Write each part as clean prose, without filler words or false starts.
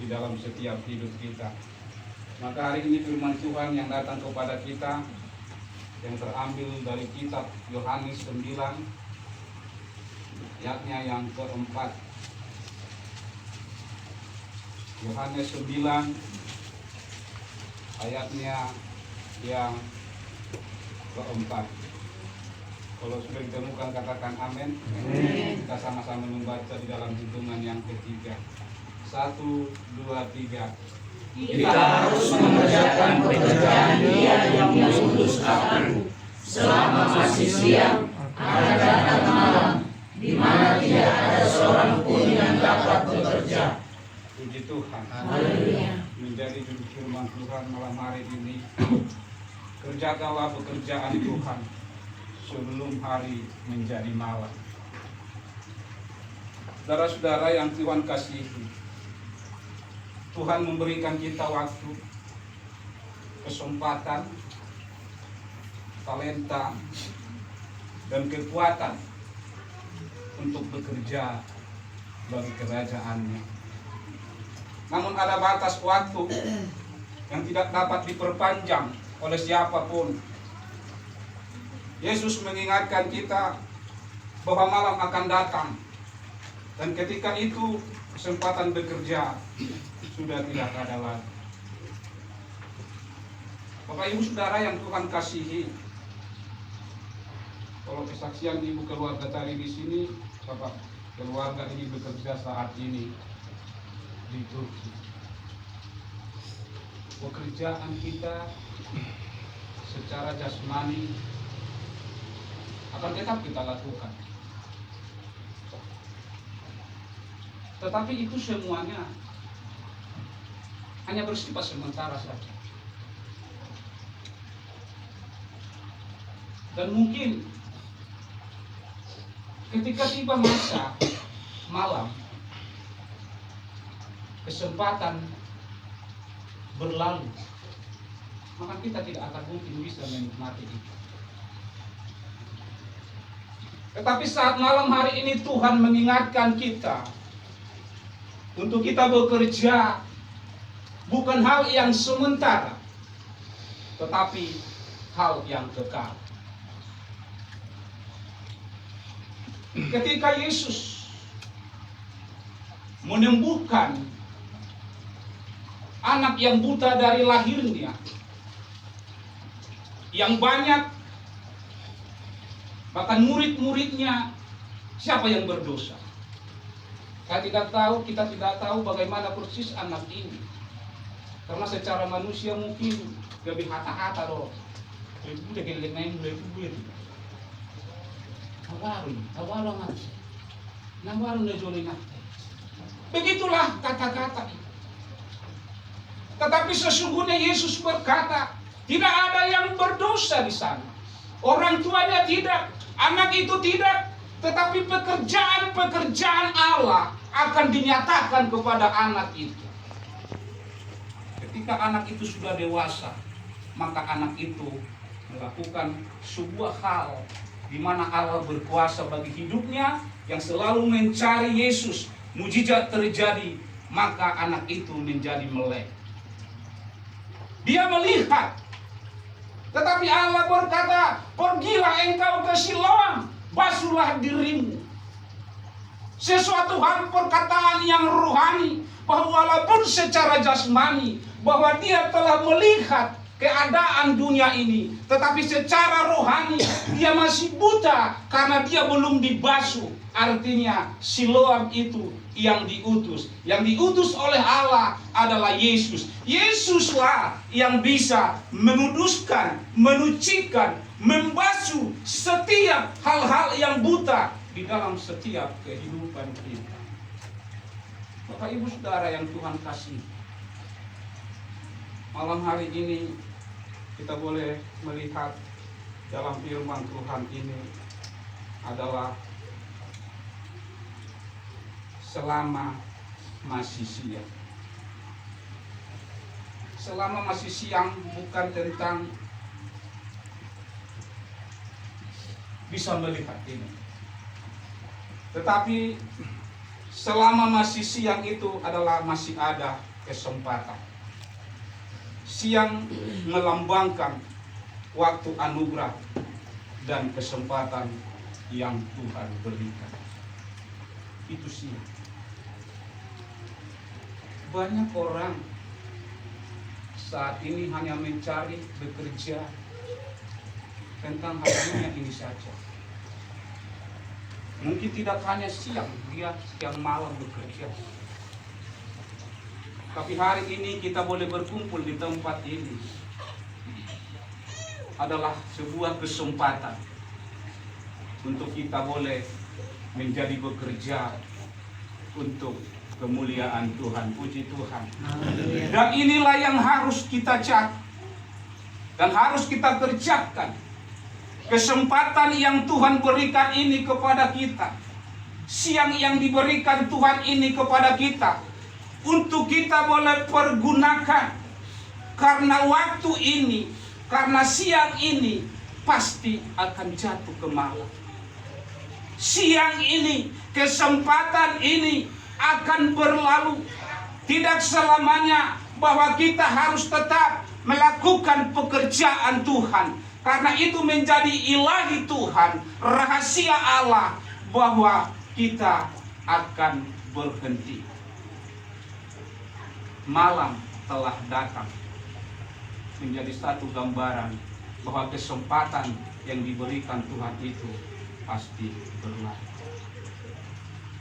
di dalam setiap hidup kita. Maka hari ini firman Tuhan yang datang kepada kita yang terambil dari kitab Yohanes 9 ayatnya yang keempat. Yohanes 9 ayatnya yang keempat. Kalau sudah ditemukan katakan amin. Kita sama-sama membaca di dalam hitungan yang ketiga. 1, 2, 3. Kita harus mengerjakan pekerjaan Dia yang mengutus Aku selama masih siang, akan datang malam, di mana tidak ada seorang pun yang dapat bekerja. Puji Tuhan. Haleluya. Menjadi judul firman Tuhan malam hari ini. Kerjakanlah pekerjaan Tuhan sebelum hari menjadi malam. Saudara-saudara yang Tuhan kasihi, Tuhan memberikan kita waktu, kesempatan, talenta, dan kekuatan untuk bekerja bagi kerajaan-Nya. Namun ada batas waktu yang tidak dapat diperpanjang oleh siapapun. Yesus mengingatkan kita bahwa malam akan datang, dan ketika itu kesempatan bekerja sudah tidak ada lagi. Bapak Ibu Saudara yang Tuhan kasihi, kalau kesaksian ibu keluarga tadi di sini, Bapak keluarga ini bekerja saat ini di Turki. Pekerjaan kita secara jasmani akan tetap kita lakukan, tetapi itu semuanya hanya bersifat sementara saja. Dan mungkin ketika tiba masa malam, kesempatan berlalu, maka kita tidak akan mungkin bisa menikmati itu. Tetapi saat malam hari ini Tuhan mengingatkan kita untuk kita bekerja bukan hal yang sementara, tetapi hal yang kekal. Ketika Yesus menyembuhkan anak yang buta dari lahirnya, yang banyak, bahkan murid-muridnya, siapa yang berdosa? Kita tidak tahu bagaimana persis anak ini. Karena secara manusia mungkin lebih hata-hata loh. Udah geleng main mulai kubur. Tawaru mati. Nawaru nejoli nafte. Begitulah kata-kata itu. Tetapi sesungguhnya Yesus berkata, tidak ada yang berdosa di sana. Orang tuanya tidak, anak itu tidak, tetapi pekerjaan-pekerjaan Allah akan dinyatakan kepada anak itu. Ketika anak itu sudah dewasa, maka anak itu melakukan sebuah hal di mana Allah berkuasa bagi hidupnya, yang selalu mencari Yesus. Mujizat terjadi, maka anak itu menjadi melek. Dia melihat, tetapi Allah berkata, pergilah engkau ke Siloam, basuhlah dirimu. Sesuatu hal perkataan yang rohani, bahwa walaupun secara jasmani, bahwa dia telah melihat keadaan dunia ini, tetapi secara rohani dia masih buta karena dia belum dibasuh. Artinya Siloam itu yang diutus. Yang diutus oleh Allah adalah Yesus. Yesuslah yang bisa menguduskan, menyucikan, membasuh setiap hal-hal yang buta di dalam setiap kehidupan kita. Bapak Ibu Saudara yang Tuhan kasih, malam hari ini kita boleh melihat dalam firman Tuhan ini adalah selama masih siang. Selama masih siang bukan tentang bisa melihat ini, tetapi selama masih siang itu adalah masih ada kesempatan. Siang melambangkan waktu anugerah dan kesempatan yang Tuhan berikan. Itu siang. Banyak orang saat ini hanya mencari bekerja tentang hal dunia ini saja. Mungkin tidak hanya siang, dia siang malam bekerja. Tapi hari ini kita boleh berkumpul di tempat ini adalah sebuah kesempatan untuk kita boleh menjadi bekerja untuk kemuliaan Tuhan. Puji Tuhan. Dan inilah yang harus kita cari dan harus kita kerjakan. Kesempatan yang Tuhan berikan ini kepada kita, siang yang diberikan Tuhan ini kepada kita, untuk kita boleh pergunakan. Karena waktu ini, karena siang ini pasti akan jatuh ke malam. Siang ini, kesempatan ini akan berlalu. Tidak selamanya bahwa kita harus tetap melakukan pekerjaan Tuhan. Karena itu menjadi ilahi Tuhan, rahasia Allah, bahwa kita akan berhenti. Malam telah datang, menjadi satu gambaran bahwa kesempatan yang diberikan Tuhan itu pasti berlalu.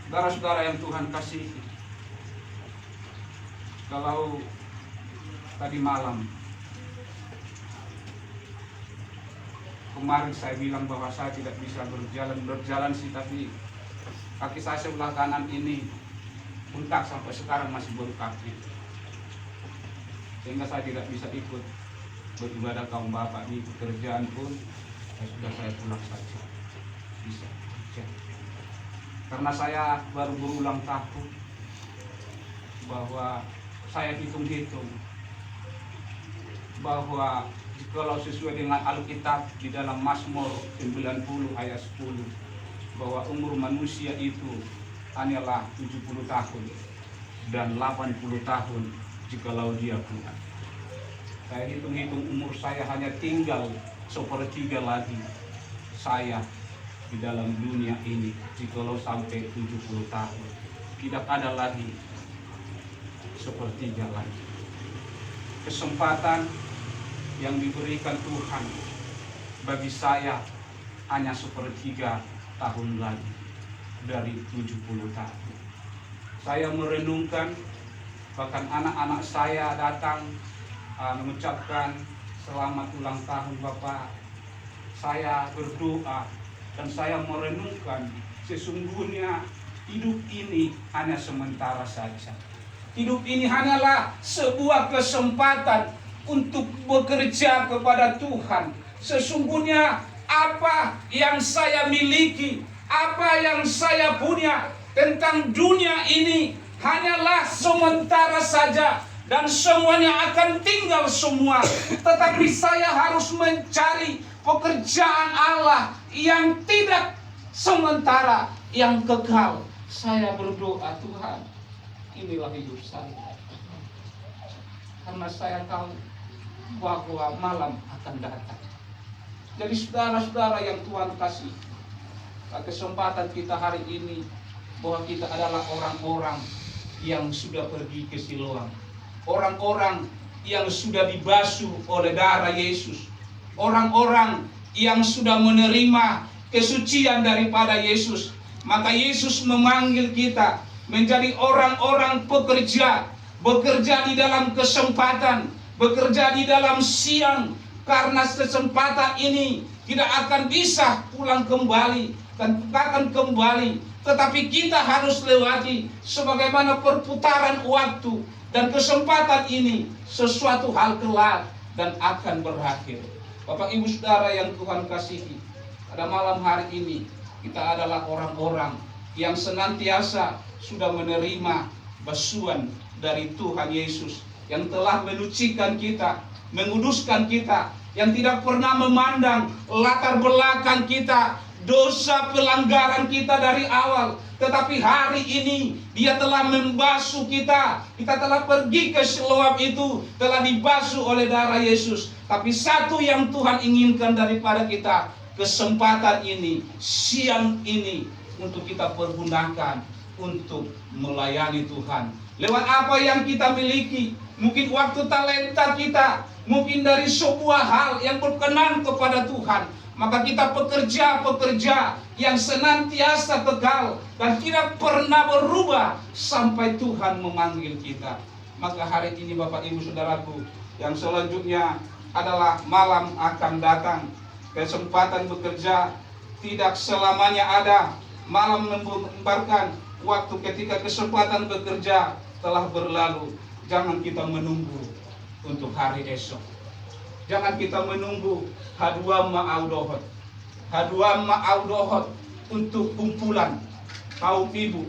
Saudara-saudara yang Tuhan kasihi, kalau tadi malam kemarin saya bilang bahwa saya tidak bisa berjalan sih, tapi kaki saya sebelah kanan ini bengkak sampai sekarang masih bengkak gitu. Sehingga saya tidak bisa ikut beribadah kaum bapak di pekerjaan pun sudah saya pulang saja bisa kerja. Karena saya baru berulang tahun bahwa saya hitung-hitung bahwa kalau sesuai dengan Alkitab di dalam Mazmur 90 ayat 10, bahwa umur manusia itu hanyalah 70 tahun dan 80 tahun jikalau dia kuat. Saya hitung-hitung umur saya hanya tinggal sepertiga lagi saya di dalam dunia ini. Jikalau sampai 70 tahun, tidak ada lagi sepertiga lagi. Kesempatan yang diberikan Tuhan bagi saya hanya sepertiga tahun lagi dari 70 tahun. Saya merenungkan, bahkan anak-anak saya datang mengucapkan selamat ulang tahun Bapak. Saya berdoa dan saya merenungkan, sesungguhnya hidup ini hanya sementara saja. Hidup ini hanyalah sebuah kesempatan untuk bekerja kepada Tuhan. Sesungguhnya apa yang saya miliki, apa yang saya punya tentang dunia ini hanyalah sementara saja, dan semuanya akan tinggal semua. Tetapi saya harus mencari pekerjaan Allah yang tidak sementara, yang kekal. Saya berdoa, Tuhan, inilah hidup saya. Karena saya tahu bahwa malam akan datang. Jadi saudara-saudara yang Tuhan kasih, kesempatan kita hari ini bahwa kita adalah orang-orang yang sudah pergi ke Siloam, orang-orang yang sudah dibasuh oleh darah Yesus, orang-orang yang sudah menerima kesucian daripada Yesus. Maka Yesus memanggil kita menjadi orang-orang pekerja, bekerja di dalam kesempatan, bekerja di dalam siang, karena kesempatan ini tidak akan bisa pulang kembali dan akan kembali, tetapi kita harus lewati sebagaimana perputaran waktu, dan kesempatan ini sesuatu hal kelak dan akan berakhir. Bapak Ibu Saudara yang Tuhan kasihi, pada malam hari ini kita adalah orang-orang yang senantiasa sudah menerima basuhan dari Tuhan Yesus, yang telah menyucikan kita, menguduskan kita, yang tidak pernah memandang latar belakang kita dosa pelanggaran kita dari awal. Tetapi hari ini Dia telah membasuh kita. Kita telah pergi ke Siloam itu, telah dibasuh oleh darah Yesus. Tapi satu yang Tuhan inginkan daripada kita, kesempatan ini, siang ini, untuk kita pergunakan untuk melayani Tuhan. Lewat apa yang kita miliki, mungkin waktu talenta kita, mungkin dari sebuah hal yang berkenan kepada Tuhan, maka kita pekerja-pekerja yang senantiasa kekal dan tidak pernah berubah sampai Tuhan memanggil kita. Maka hari ini Bapak Ibu Saudaraku, yang selanjutnya adalah malam akan datang. Kesempatan bekerja tidak selamanya ada. Malam membarkan waktu ketika kesempatan bekerja telah berlalu. Jangan kita menunggu untuk hari esok. Jangan kita menunggu haduam ma'audohot. Haduam ma'audohot untuk kumpulan kaum ibu,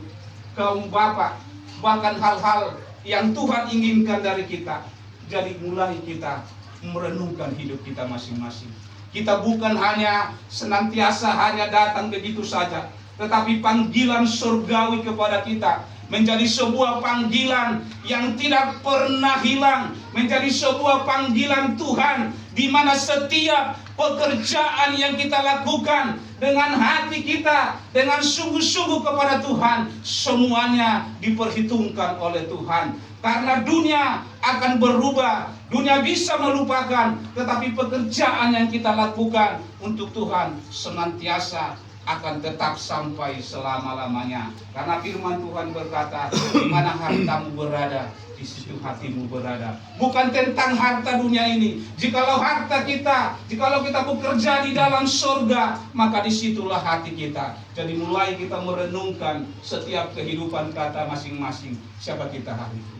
kaum bapak, bahkan hal-hal yang Tuhan inginkan dari kita. Jadi mulai kita merenungkan hidup kita masing-masing. Kita bukan hanya senantiasa hanya datang begitu saja, tetapi panggilan surgawi kepada kita menjadi sebuah panggilan yang tidak pernah hilang, menjadi sebuah panggilan Tuhan di mana setiap pekerjaan yang kita lakukan dengan hati kita, dengan sungguh-sungguh kepada Tuhan, semuanya diperhitungkan oleh Tuhan. Karena dunia akan berubah, dunia bisa melupakan, tetapi pekerjaan yang kita lakukan untuk Tuhan senantiasa akan tetap sampai selama-lamanya. Karena firman Tuhan berkata, di mana hartamu berada, di situ hatimu berada. Bukan tentang harta dunia ini. Jikalau harta kita, jikalau kita bekerja di dalam surga, maka disitulah hati kita. Jadi mulai kita merenungkan setiap kehidupan kata masing-masing, siapa kita hari ini.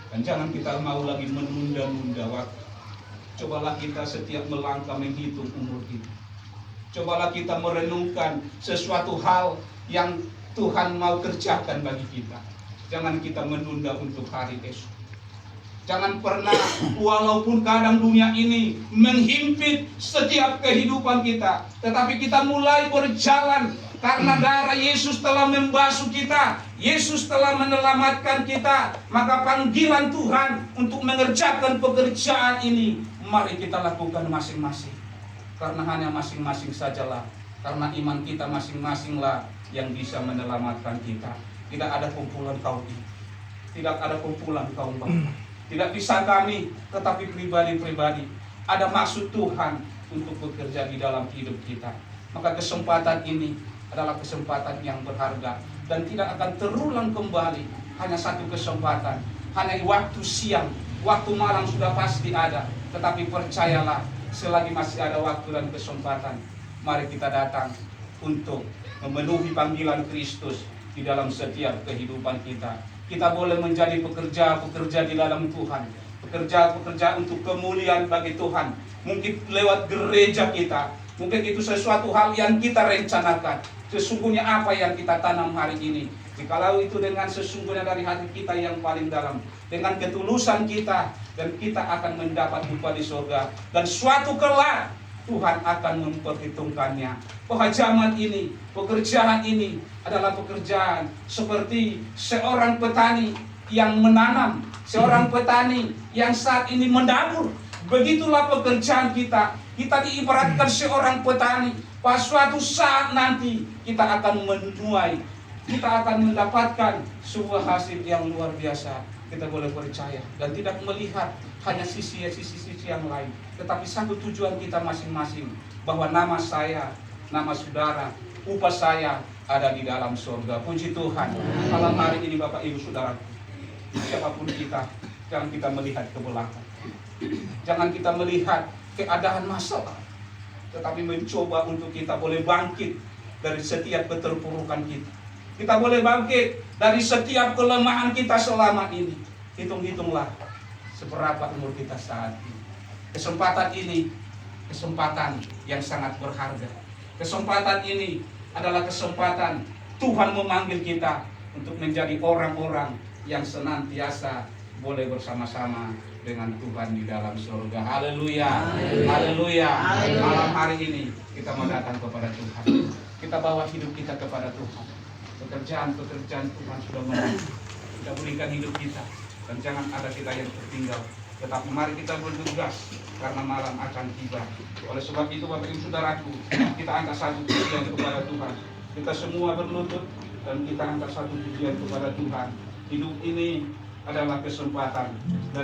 Dan jangan kita mau lagi menunda-nunda waktu. Cobalah kita setiap melangkah menghitung umur kita. Cobalah kita merenungkan sesuatu hal yang Tuhan mau kerjakan bagi kita. Jangan kita menunda untuk hari esok. Jangan pernah, walaupun kadang dunia ini menghimpit setiap kehidupan kita, tetapi kita mulai berjalan karena darah Yesus telah membasuh kita. Yesus telah menyelamatkan kita. Maka panggilan Tuhan untuk mengerjakan pekerjaan ini, mari kita lakukan masing-masing. Karena hanya masing-masing sajalah, karena iman kita masing-masinglah yang bisa menyelamatkan kita. Tidak ada kumpulan kaum ibu, tidak ada kumpulan kaum bapak, tidak bisa kami, tetapi pribadi-pribadi. Ada maksud Tuhan untuk bekerja di dalam hidup kita. Maka kesempatan ini adalah kesempatan yang berharga dan tidak akan terulang kembali. Hanya satu kesempatan, hanya waktu siang, waktu malam sudah pasti ada. Tetapi percayalah, selagi masih ada waktu dan kesempatan, mari kita datang untuk memenuhi panggilan Kristus di dalam setiap kehidupan kita. Kita boleh menjadi pekerja-pekerja di dalam Tuhan, pekerja-pekerja untuk kemuliaan bagi Tuhan. Mungkin lewat gereja kita, mungkin itu sesuatu hal yang kita rencanakan. Sesungguhnya apa yang kita tanam hari ini, jikalau itu dengan sesungguhnya dari hati kita yang paling dalam, dengan ketulusan kita, dan kita akan mendapat upah di surga. Dan suatu kelak Tuhan akan memperhitungkannya. Bahwa zaman ini, pekerjaan ini adalah pekerjaan seperti seorang petani yang menanam, seorang petani yang saat ini mendabur. Begitulah pekerjaan kita. Kita diibaratkan seorang petani. Pada suatu saat nanti kita akan menuai, kita akan mendapatkan sebuah hasil yang luar biasa. Kita boleh percaya dan tidak melihat hanya sisi-sisi yang lain, tetapi satu tujuan kita masing-masing, bahwa nama saya, nama saudara, upah saya ada di dalam surga. Puji Tuhan. Malam hari ini Bapak Ibu Saudara, siapapun kita, jangan kita melihat ke belakang, jangan kita melihat keadaan masalah, tetapi mencoba untuk kita boleh bangkit dari setiap keterpurukan kita. Kita boleh bangkit dari setiap kelemahan kita selama ini. Hitung-hitunglah seberapa umur kita saat ini. Kesempatan ini, kesempatan yang sangat berharga. Kesempatan ini adalah kesempatan Tuhan memanggil kita untuk menjadi orang-orang yang senantiasa boleh bersama-sama dengan Tuhan di dalam surga. Haleluya, haleluya. Malam hari ini kita mau datang kepada Tuhan. Kita bawa hidup kita kepada Tuhan. Pekerjaan Tuhan sudah menang. Kita berikan hidup kita, dan jangan ada kita yang tertinggal. Tetapi mari kita bergegas, karena malam akan tiba. Oleh sebab itu Bapak Ibu Saudaraku, kita angkat satu pujian kepada Tuhan. Kita semua berlutut dan kita angkat satu pujian kepada Tuhan. Hidup ini adalah kesempatan.